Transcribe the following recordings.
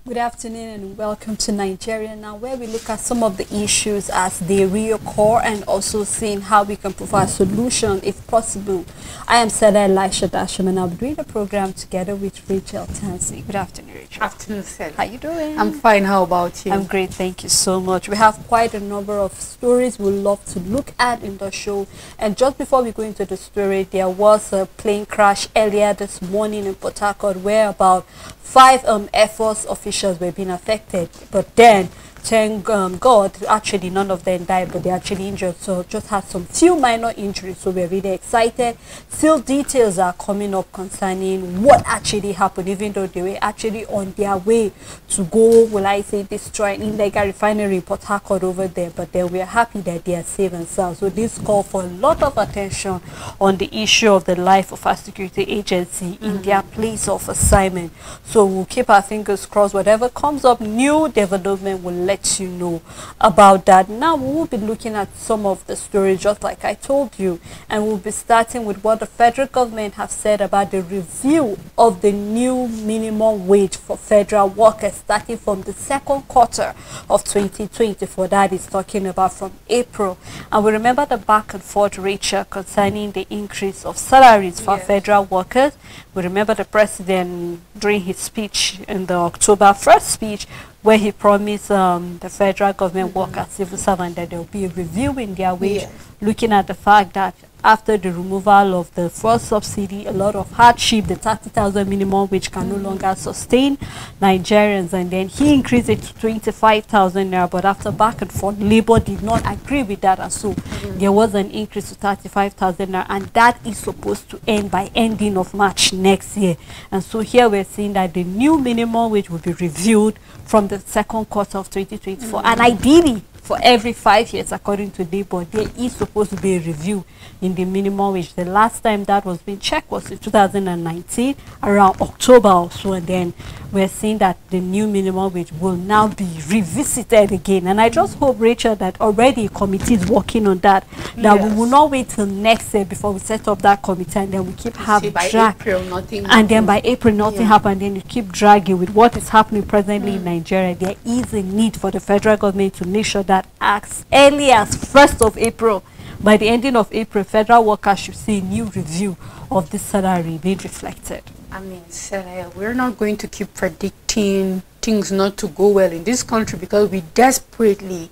Good afternoon and welcome to Nigeria Now, where we look at some of the issues as they reoccur and also seeing how we can provide solution if possible. I am Seda Elisha Dasham and I'll be doing the program together with Rachel Tansey. Good afternoon, Rachel. Afternoon, Seda. How you doing? I'm fine. How about you? I'm great. Thank you so much. We have quite a number of stories we'd love to look at in the show. And just before we go into the story, there was a plane crash earlier this morning in Port Harcourt where about 5 Air Force officials were being affected, but then thank God, actually none of them died, but they actually injured, so just had some few minor injuries. So we're really excited. Still details are coming up concerning what actually happened, even though they were actually on their way to go, will I say, destroy an illegal refinery in Port Harcourt over there, but then we're happy that they are safe and sound. So this call for a lot of attention on the issue of the life of our security agency in their place of assignment. So we'll keep our fingers crossed. Whatever comes up, new development, will let you know about that. Now we will be looking at some of the stories just like I told you, and we'll be starting with what the federal government have said about the review of the new minimum wage for federal workers starting from the second quarter of 2024. That is talking about from April. And we remember the back and forth, Rachel, concerning the increase of salaries for federal workers. We remember the president during his speech in the October 1st speech, where he promised the federal government workers, civil servants, that there will be a review in their wage, looking at the fact that after the removal of the fuel subsidy, a lot of hardship, the 30,000 minimum wage can no longer sustain Nigerians, and then he increased it to 25,000 naira, but after back and forth, Labour did not agree with that, and so there was an increase to 35,000 naira, and that is supposed to end by ending of March next year. And so here we're seeing that the new minimum wage will be reviewed from the second quarter of 2024, and ideally for every 5 years, according to Labour, there is supposed to be a review in the minimum wage. The last time that was being checked was in 2019, around October or so, and then we're seeing that the new minimum wage will now be revisited again. And I just hope, Rachel, that already a committee is working on that, that we will not wait till next year before we set up that committee, and then we keep having drag, April, nothing and then by April nothing happened, then you keep dragging with what is happening presently in Nigeria. There is a need for the federal government to make sure that as early as 1st of April, by the ending of April, federal workers should see a new review of the salary being reflected. I mean, Sarah, we're not going to keep predicting things not to go well in this country because we desperately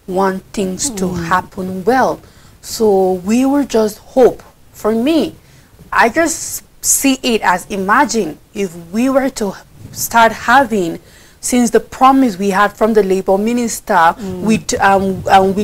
want things to happen well. So we will just hope. For me, I just see it as, imagine if we were to start having, since the promise we had from the Labour Minister with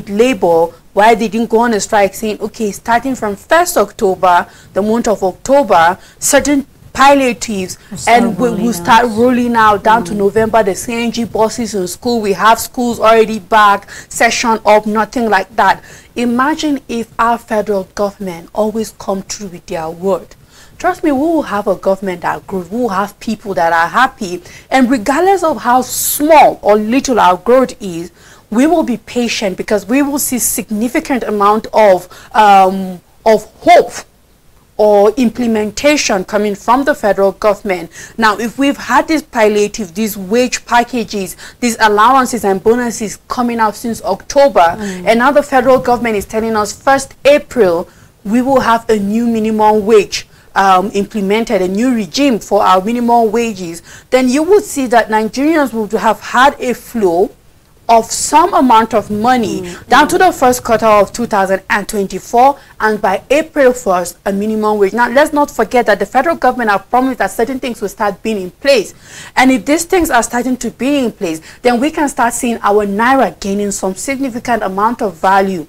Labour, why they didn't go on a strike, saying, okay, starting from 1st October, the month of October, certain palliatives and we'll start rolling out down to November, the CNG buses in school. We have schools already back, session up, nothing like that. Imagine if our federal government always come through with their word. Trust me, we will have a government that grows. We will have people that are happy. And regardless of how small or little our growth is, we will be patient because we will see significant amount of hope or implementation coming from the federal government. Now, if we've had this palliative, these wage packages, these allowances and bonuses coming out since October, and now the federal government is telling us 1st April, we will have a new minimum wage implemented, a new regime for our minimum wages, then you would see that Nigerians would have had a flow of some amount of money down to the 1st quarter of 2024, and by April 1st, a minimum wage. Now, let's not forget that the federal government have promised that certain things will start being in place. And if these things are starting to be in place, then we can start seeing our Naira gaining some significant amount of value.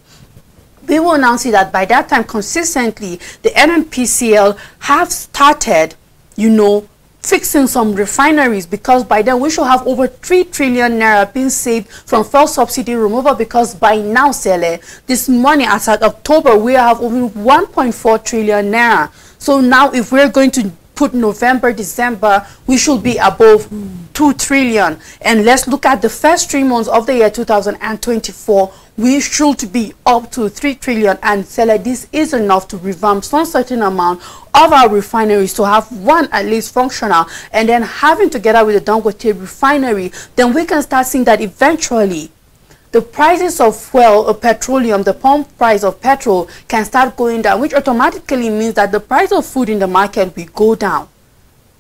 We will now see that by that time, consistently, the NNPCL have started, you know, fixing some refineries, because by then we should have over 3 trillion naira being saved from fuel subsidy removal, because by now, Sele, this money as of October, we have over 1.4 trillion naira. So now if we're going to put November, December, we should be above 2 trillion. And let's look at the first 3 months of the year 2024. We should be up to 3 trillion, and this is enough to revamp some certain amount of our refineries to have one at least functional, and then having together with the Dangote refinery, then we can start seeing that eventually the prices of fuel or petroleum, the pump price of petrol can start going down, which automatically means that the price of food in the market will go down.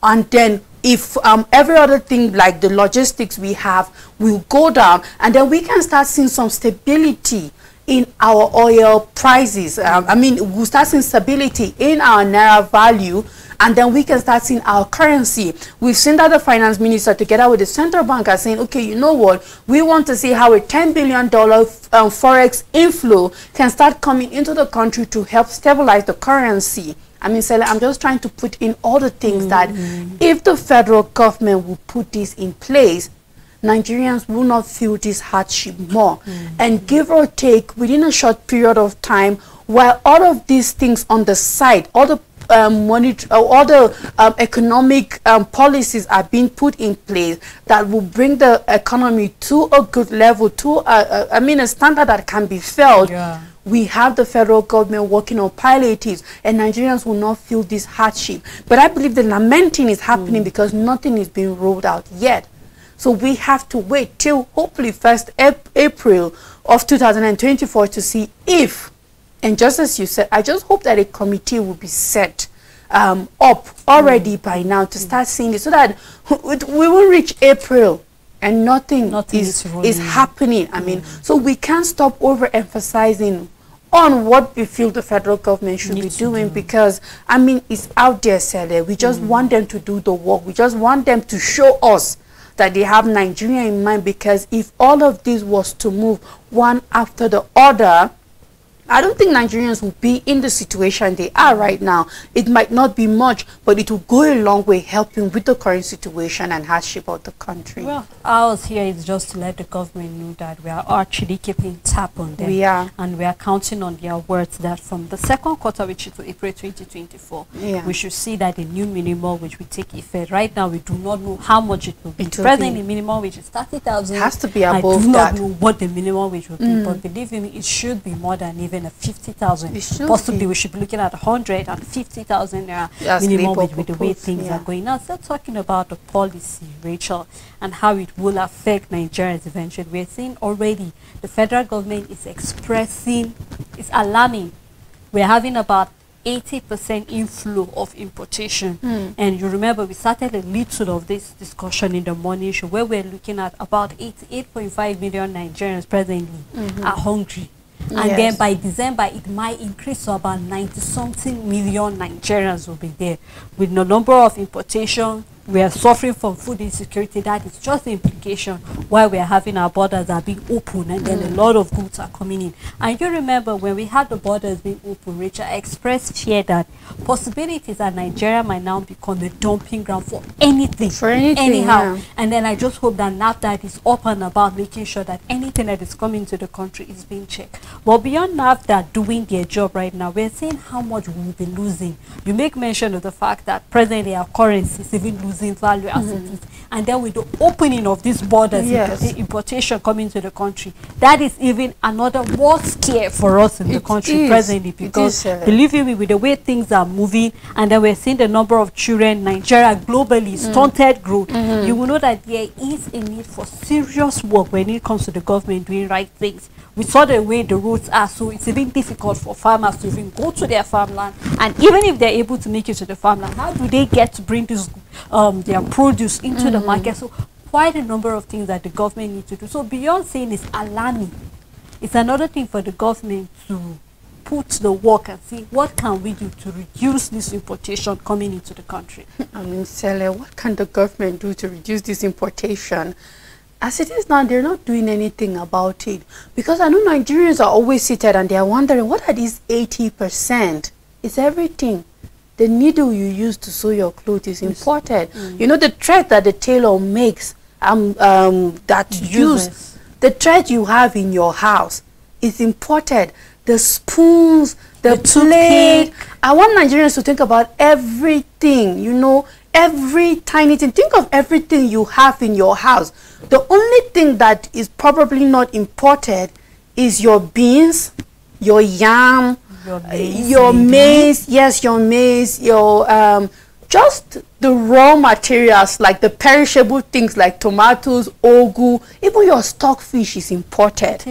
And then if every other thing like the logistics we have will go down, and then we can start seeing some stability in our oil prices. I mean, we'll start seeing stability in our naira value, and then we can start seeing our currency. We've seen that the finance minister together with the central bank are saying, okay, you know what, we want to see how a $10 billion forex inflow can start coming into the country to help stabilize the currency. I mean, Sele, I'm just trying to put in all the things that if the federal government will put this in place, Nigerians will not feel this hardship more. And give or take, within a short period of time, while all of these things on the side, all the economic policies are being put in place that will bring the economy to a good level, to I mean, a standard that can be felt. We have the federal government working on palliatives, and Nigerians will not feel this hardship. But I believe the lamenting is happening because nothing is being rolled out yet. So we have to wait till hopefully 1st April of 2024 to see if, and just as you said, I just hope that a committee will be set up already by now to start seeing it, so that we will reach April and nothing is happening. I mean, so we can't stop overemphasizing on what we feel the federal government should be doing, because I mean, it's out there, Sele. We just want them to do the work. We just want them to show us that they have Nigeria in mind, because if all of this was to move one after the other, I don't think Nigerians will be in the situation they are right now. It might not be much, but it will go a long way helping with the current situation and hardship of the country. Well, ours here is just to let the government know that we are actually keeping tap on them. We are. And we are counting on their words that from the second quarter, which is April 2024, we should see that the new minimum wage will take effect. Right now, we do not know how much it will be. Presently, the minimum wage is 30,000. Has to be above I do that. not know what the minimum wage will be, but believe me, it should be more than even a 50,000. Possibly we should be looking at 150,000 minimum wage with the way things are going now. Still talking about the policy, Rachel, and how it will affect Nigerians eventually. We're seeing already the federal government is expressing, it's alarming. We're having about 80% inflow of importation. And you remember we started a little of this discussion in the morning show where we're looking at about 88.5 million Nigerians presently are hungry. And then by December, it might increase to about 90-something million Nigerians will be there. With the number of importation, we are suffering from food insecurity. That is just the implication why we are having our borders are being open, and then a lot of goods are coming in. And you remember when we had the borders being open, Richard expressed fear that possibilities that Nigeria might now become a dumping ground for anything. Anyhow. And then I just hope that NAFTA is up and about making sure that anything that is coming to the country is being checked. But beyond NAFTA doing their job right now, we're seeing how much we will be losing. You make mention of the fact that presently our currency is even losing value as it is, and then with the opening of these borders, the importation coming to the country, that is even another more scare for us in the country presently, because believe me, with the way things are moving, and then we're seeing the number of children Nigeria globally stunted growth, you will know that there is a need for serious work when it comes to the government doing right things. We saw the way the roads are, so it's even difficult for farmers to even go to their farmland. And even if they're able to make it to the farmland, how do they get to bring this their produce into the market? So quite a number of things that the government needs to do. So beyond saying it's alarming, it's another thing for the government to put the work and see what can we do to reduce this importation coming into the country. I mean, Sele, what can the government do to reduce this importation? As it is now, they're not doing anything about it, because I know Nigerians are always seated and they are wondering, what are these 80%? It's everything. The needle you use to sew your clothes is imported. You know, the thread that the tailor makes, that use the thread you have in your house is imported. The spoons, the plate. I want Nigerians to think about everything, you know, every tiny thing. Think of everything you have in your house. The only thing that is probably not imported is your beans, your yam, your maize, yes, your maize, your just the raw materials, like the perishable things like tomatoes, ugu, even your stockfish is imported.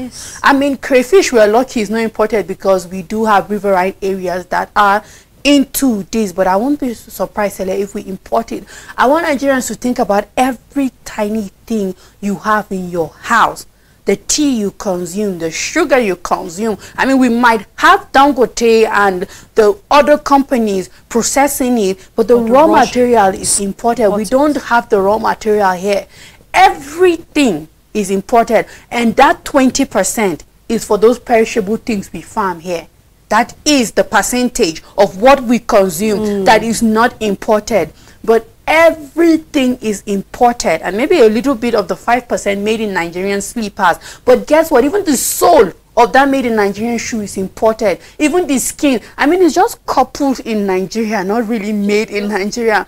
I mean, crayfish, we're lucky is not imported because we do have riverine areas that are into this, but I won't be surprised if we import it. I want Nigerians to think about every tiny thing you have in your house. The tea you consume, the sugar you consume. I mean, we might have Dangote and the other companies processing it, but the raw material is imported. We don't have the raw material here. Everything is imported, and that 20% is for those perishable things we farm here. That is the percentage of what we consume that is not imported. But everything is imported, and maybe a little bit of the 5% made in Nigerian slippers. But guess what? Even the sole of that made in Nigerian shoe is imported. Even the skin. I mean, it's just coupled in Nigeria, not really made in Nigeria.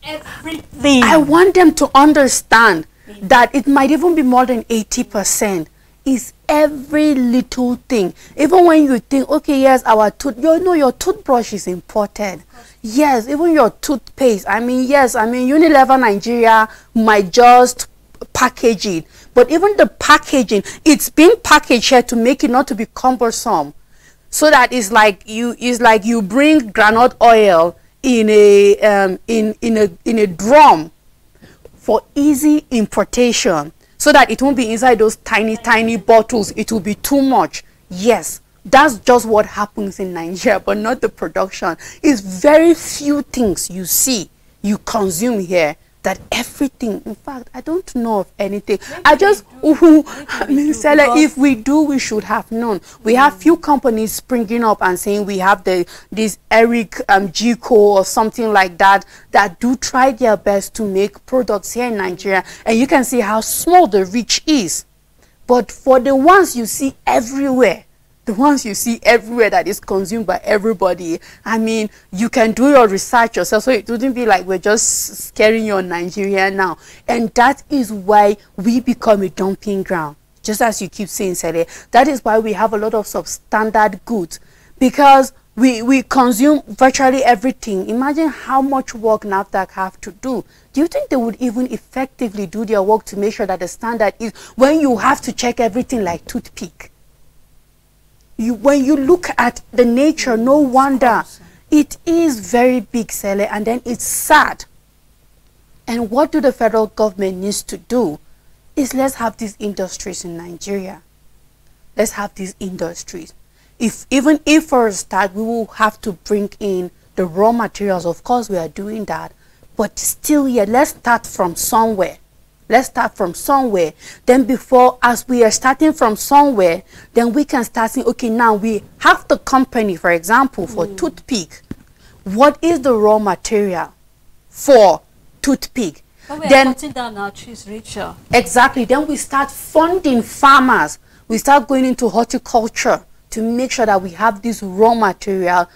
Everything. I want them to understand that it might even be more than 80%. Is every little thing. Even when you think, okay, yes, your toothbrush is imported. Yes, even your toothpaste. I mean, yes, I mean, Unilever Nigeria might just package it, but even the packaging, it's being packaged here to make it not to be cumbersome, so that it's like you bring groundnut oil in a drum for easy importation, so that it won't be inside those tiny bottles. It will be too much. Yes, that's just what happens in Nigeria, but not the production. It's very few things you see, you consume here, that everything, in fact, I don't know of anything. If we do, we should have known. We have few companies springing up and saying we have this Eric Giko or something like that do try their best to make products here in Nigeria, and you can see how small the reach is. But for the ones you see everywhere, that is consumed by everybody, I mean, you can do your research yourself, so it wouldn't be like we're just scaring you on Nigeria now. And that is why we become a dumping ground, just as you keep saying, Sele. That is why we have a lot of substandard goods, because we consume virtually everything. Imagine how much work NAFDAC have to do. Do you think they would even effectively do their work to make sure that the standard is, when you have to check everything like toothpick? When you look at the nature, no wonder. It is very big, Sele, and then it's sad. And what do the federal government needs to do is, let's have these industries in Nigeria. Let's have these industries. Even if for a start we will have to bring in the raw materials, of course we are doing that, but still, yeah, let's start from somewhere. Let's start from somewhere. Then as we are starting from somewhere, then we can start saying, okay, now we have the company, for example, for toothpick. What is the raw material for toothpick? But we are cutting down our trees, Rachel. Exactly. Then we start funding farmers. We start going into horticulture to make sure that we have this raw material.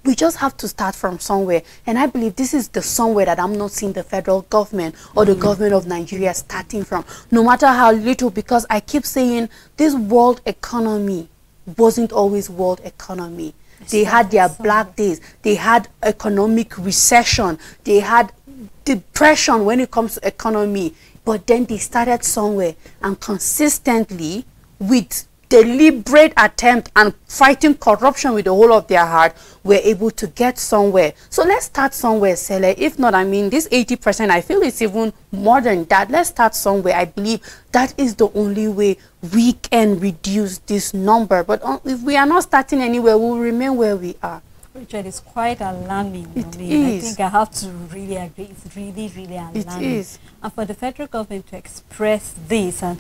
We just have to start from somewhere. And I believe this is the somewhere that I'm not seeing the federal government or the government of Nigeria starting from, no matter how little, because I keep saying this world economy wasn't always world economy. They had their black days. They had economic recession. They had depression when it comes to economy. But then they started somewhere, and consistently, with deliberate attempt and fighting corruption with the whole of their heart, we're able to get somewhere. So let's start somewhere, Sele. If not, I mean, this 80%, I feel it's even more than that. Let's start somewhere. I believe that is the only way we can reduce this number. But if we are not starting anywhere, we'll remain where we are. Richard, it's quite alarming. It is. I think I have to really agree. It's really, really alarming. It is. And for the federal government to express this, and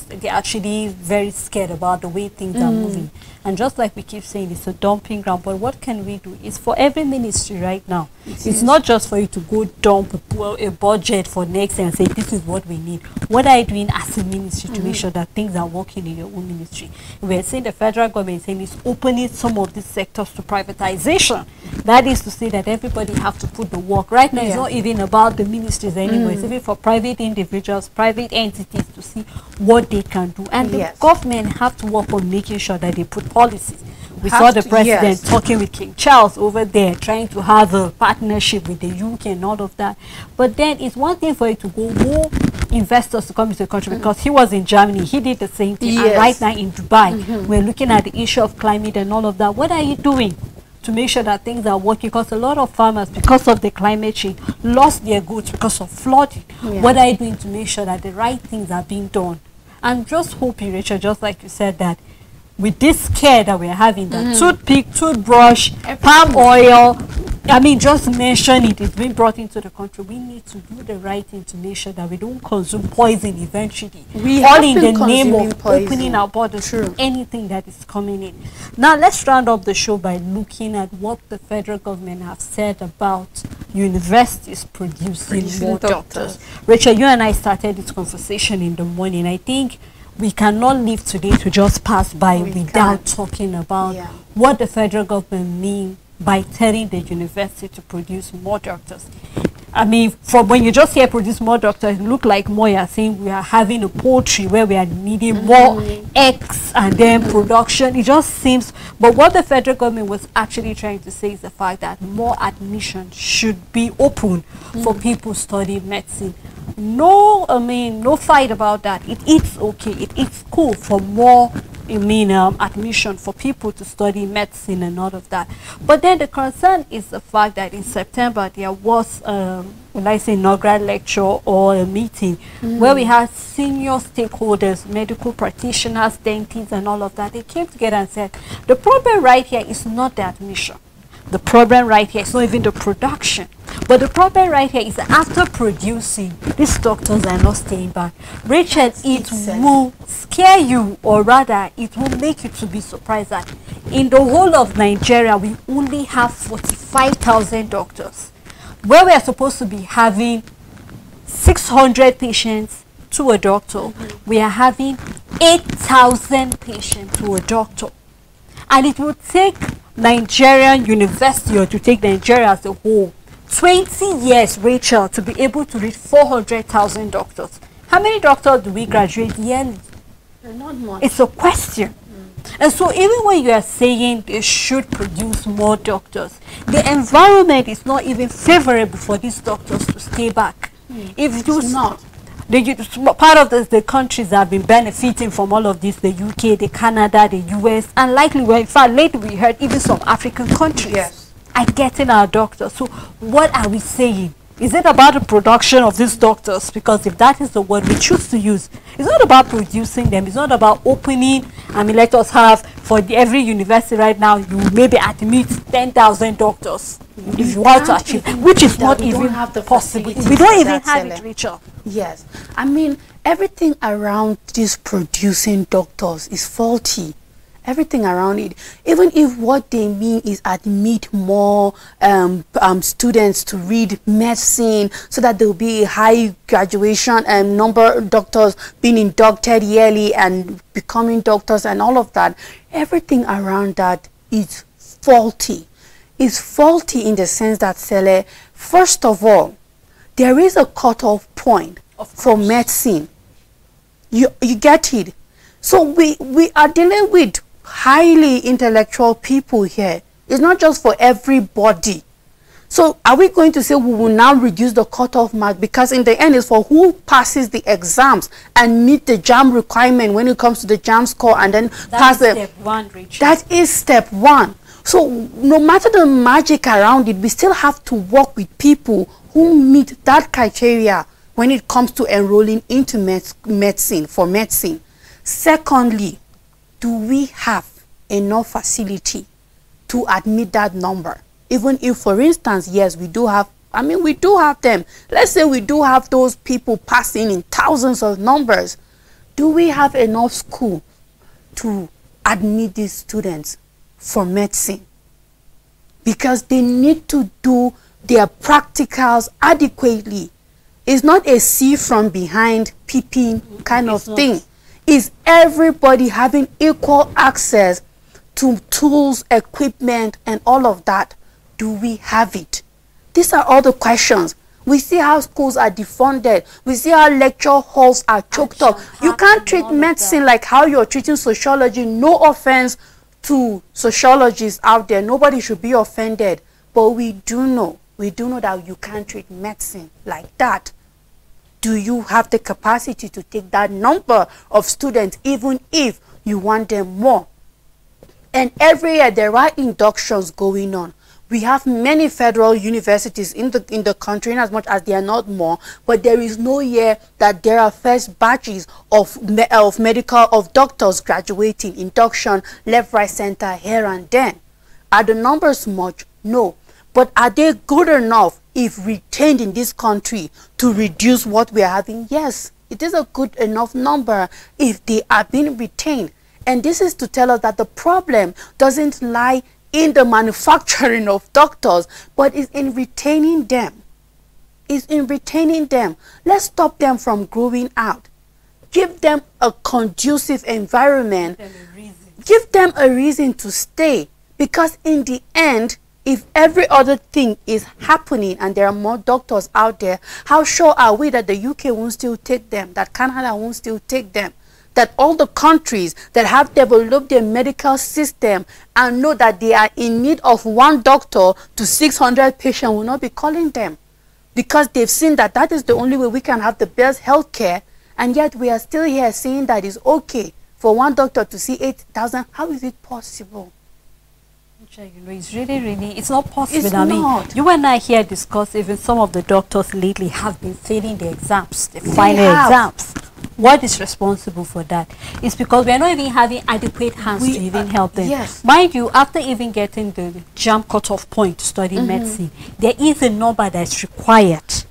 they're actually very scared about the way things are moving. And just like we keep saying, it's a dumping ground. But what can we do? It's for every ministry right now. It's not just for you to go dump a budget for next year and say, this is what we need. What are you doing as a ministry to make sure that things are working in your own ministry? We're saying the federal government is saying it's opening some of these sectors to privatize. specialization. That is to say that everybody have to put the work. Right now, it's not even about the ministries anymore. It's even for private individuals, private entities to see what they can do. And the government have to work on making sure that they put policies. We saw the president talking with King Charles over there, trying to have a partnership with the UK and all of that. But then it's one thing for it to go more investors to come into the country, because he was in Germany, he did the same thing. And right now in Dubai, we're looking at the issue of climate and all of that. What are you doing to make sure that things are working? Because a lot of farmers, because of the climate change, lost their goods because of flooding. What are you doing to make sure that the right things are being done? I'm just hoping, Rachel, just like you said, that with this care that we're having, that toothpick, toothbrush, palm oil, I mean, just mention it, it's been brought into the country. We need to do the right thing to make sure that we don't consume poison eventually. All in the name of opening our borders to anything that is coming in. Now, let's round up the show by looking at what the federal government have said about universities producing more doctors. Rachel, you and I started this conversation in the morning. I think we cannot live today to just pass by without talking about what the federal government means by telling the university to produce more doctors. I mean, from when you just hear produce more doctors, it look like more you're saying we are having a poultry where we are needing more eggs and then production. It just seems, but what the federal government was actually trying to say is the fact that more admission should be open for people studying medicine. No, I mean, no fight about that. It's okay. It's cool for more, I mean, admission for people to study medicine and all of that. But then the concern is the fact that in September there was, when I say inaugural lecture or a meeting where we had senior stakeholders, medical practitioners, dentists and all of that. They came together and said, the problem right here is not the admission. The problem right here is not even the production. But the problem right here is that after producing, these doctors are not staying back. Rachel, it will scare you, or rather, it will make you to be surprised that in the whole of Nigeria, we only have 45,000 doctors, where we are supposed to be having 600 patients to a doctor. We are having 8,000 patients to a doctor. And it will take Nigerian university, or to take Nigeria as a whole, 20 years, Rachel, to be able to reach 400,000 doctors. How many doctors do we graduate yearly? Not much. It's a question. And so even when you are saying they should produce more doctors, the environment is not even favorable for these doctors to stay back. If you not, part of the countries that have been benefiting from all of this, the UK, the Canada, the US, and likely, well, in fact, lately we heard even some African countries are getting our doctors. So what are we saying? Is it about the production of these doctors? Because if that is the word we choose to use, it's not about producing them. It's not about opening. I mean, let us have, for every university right now, you maybe admit 10,000 doctors if you want to achieve, which is not even possible. We don't even have it, Rachel. Yes. I mean, everything around these producing doctors is faulty. Everything around it, even if what they mean is admit more students to read medicine so that there will be a high graduation and number of doctors being inducted yearly and becoming doctors and all of that, everything around that is faulty. It's faulty in the sense that, Sele, first of all, there is a cutoff point for medicine. You get it? So we are dealing with highly intellectual people here. It's not just for everybody. So are we going to say we will now reduce the cutoff mark, because in the end it's for who passes the exams and meet the JAM requirement when it comes to the JAM score and then pass the step one, Rachel. That is step one. So no matter the magic around it, we still have to work with people who meet that criteria when it comes to enrolling into medicine, for medicine. Secondly, do we have enough facility to admit that number? Even if, for instance, yes, we do have, I mean, we do have them. Let's say we do have those people passing in thousands of numbers. Do we have enough school to admit these students for medicine? Because they need to do their practicals adequately. It's not a see from behind peeping kind of thing. Is everybody having equal access to tools, equipment, and all of that. Do we have it? These are all the questions. We see how schools are defunded. We see how lecture halls are choked up. You can't treat medicine like how you're treating sociology. No offense to sociologists out there. Nobody should be offended. But we do know that you can't treat medicine like that. Do you have the capacity to take that number of students, even if you want them more? And every year there are inductions going on. We have many federal universities in the country, in as much as there are not more, but there is no year that there are first batches of doctors graduating, induction, left, right, center, here and then. Are the numbers much? No. But are they good enough if retained in this country to reduce what we are having? Yes, it is a good enough number if they are being retained. And this is to tell us that the problem doesn't lie in the manufacturing of doctors, but is in retaining them. Let's stop them from growing out. Give them a conducive environment. Give them a reason to stay. Because in the end, if every other thing is happening and there are more doctors out there, how sure are we that the UK won't still take them, that Canada won't still take them, that all the countries that have developed their medical system and know that they are in need of one doctor to 600 patients will not be calling them? Because they've seen that that is the only way we can have the best health care, and yet we are still here saying that it's okay for one doctor to see 8,000. How is it possible? You know, it's really, it's not possible. It's I mean, not. you and I here discuss even some of the doctors lately have been failing the exams, the final exams. What is responsible for that? It's because we are not even having adequate hands to even help them. Yes. Mind you, after even getting the JAMB cutoff point to study medicine, there is a number that's required.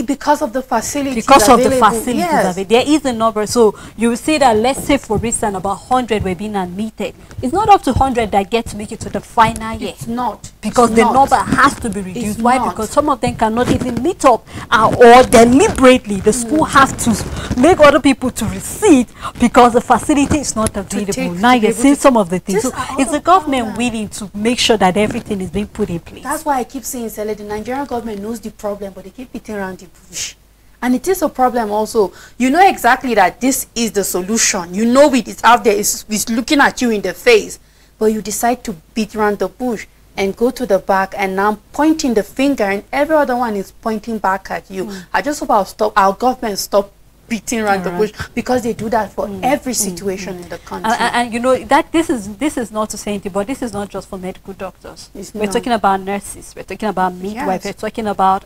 Because of the facilities Because available. of the facilities Yes. there is a number. So you will see that, let's say for instance about 100 were being admitted. It's not up to 100 that get to make it to the final year. It's not. Because It's the not. number has to be reduced. It's Why? not. Because some of them cannot even meet up, or deliberately the school have to make other people to receive because the facility is not available. Now you're seeing some of the things. So is the government willing to make sure that everything is being put in place? That's why I keep saying, Sele, the Nigerian government knows the problem, but they keep beating around the bush. And it is a problem also. You know exactly that this is the solution. You know it is out there. It's looking at you in the face. But you decide to beat around the bush and go to the back and now pointing the finger, and every other one is pointing back at you. I just hope our government stop beating around the bush, because they do that for every situation in the country. And you know that this is not to say anything, but this is not just for medical doctors. We're talking about nurses, we're talking about midwives, we're talking about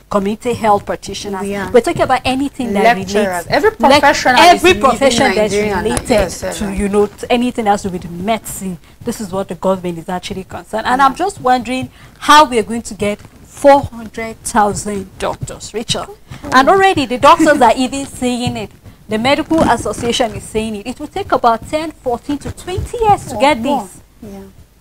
community health practitioners, we're talking about anything that relates, every profession that's related to, you know, to anything else to do with medicine. This is what the government is actually concerned. And I'm just wondering how we are going to get 400,000 doctors, Rachel. And already the doctors are even saying it. The Medical Association is saying it. It will take about 10, 14 to 20 years to get this.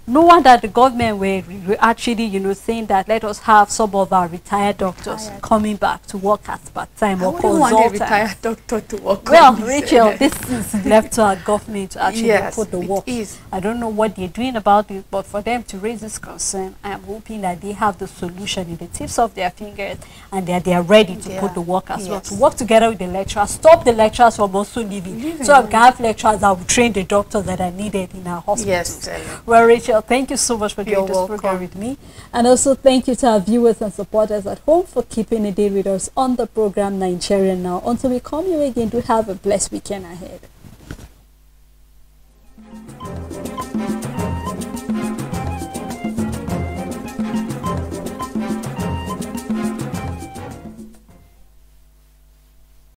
No wonder the government were actually, you know, saying that let us have some of our retired doctors coming back to work as part-time or consultants. I want a retired doctor to work. Well, Rachel, this is left to our government to actually put the work. I don't know what they're doing about it, but for them to raise this concern, I am hoping that they have the solution in the tips of their fingers and that they are ready to put the work as well. To work together with the lecturers, stop the lecturers from also leaving. So we can have lecturers that will train the doctors that are needed in our hospitals. Well, Rachel, thank you so much for doing this program with me. And also thank you to our viewers and supporters at home for keeping a day with us on the program Nigerian Now. Until we come here again, do have a blessed weekend ahead.